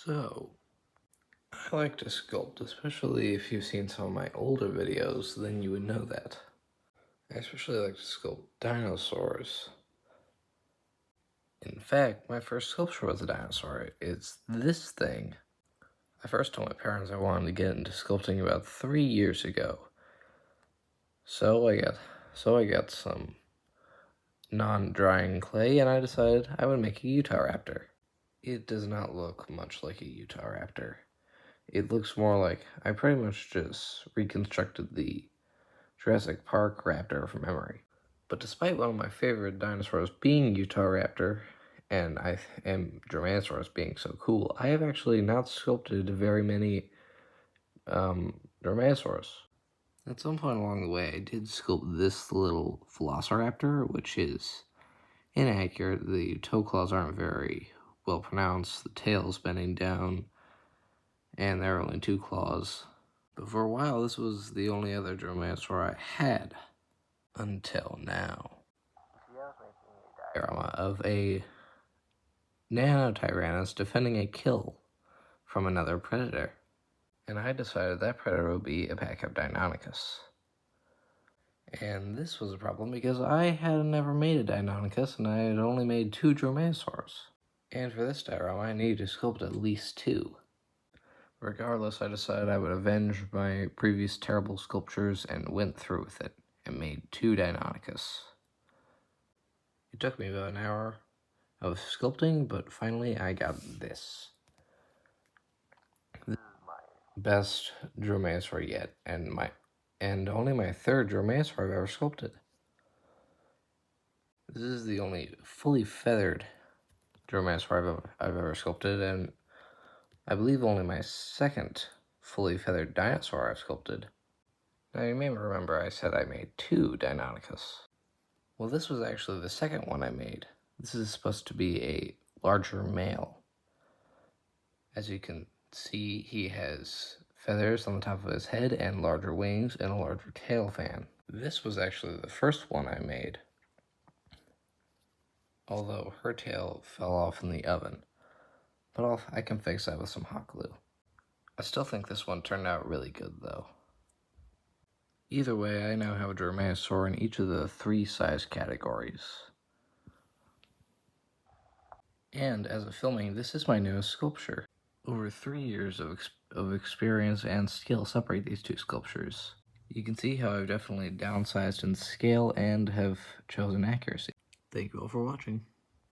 So, I like to sculpt, especially if you've seen some of my older videos, then you would know that. I especially like to sculpt dinosaurs. In fact, my first sculpture was a dinosaur. It's this thing. I first told my parents I wanted to get into sculpting about 3 years ago. So I got some non-drying clay, and I decided I would make a Utahraptor. It does not look much like a Utahraptor. It looks more like I pretty much just reconstructed the Jurassic Park raptor from memory. But despite one of my favorite dinosaurs being Utahraptor, and Dromaeosaurus being so cool, I have actually not sculpted very many Dromaeosaurus. At some point along the way, I did sculpt this little Velociraptor, which is inaccurate. The toe claws aren't very well pronounced, the tail's bending down, and there are only 2 claws. But for a while, this was the only other Dromaeosaur I had. Until now. Diorama of a Nanotyrannus defending a kill from another predator. And I decided that predator would be a pack of Deinonychus. And this was a problem because I had never made a Deinonychus and I had only made 2 Dromaeosaurs. And for this diorama, I needed to sculpt at least 2. Regardless, I decided I would avenge my previous terrible sculptures and went through with it and made 2 Deinonychus. It took me about an hour of sculpting, but finally I got this. This is my best Dromaeosaur yet, and only my 3rd Dromaeosaur I've ever sculpted. This is the only fully feathered Dromaeosaur I've ever sculpted, and I believe only my 2nd fully feathered dinosaur I've sculpted. Now you may remember I said I made 2 Deinonychus. Well, this was actually the 2nd one I made. This is supposed to be a larger male. As you can see, he has feathers on the top of his head and larger wings and a larger tail fan. This was actually the first one I made, although her tail fell off in the oven. But I can fix that with some hot glue. I still think this one turned out really good though. Either way, I now have a Dromaeosaur in each of the 3 size categories. And as of filming, this is my newest sculpture. Over 3 years of experience and skill separate these 2 sculptures. You can see how I've definitely downsized in scale and have chosen accuracy. Thank you all for watching.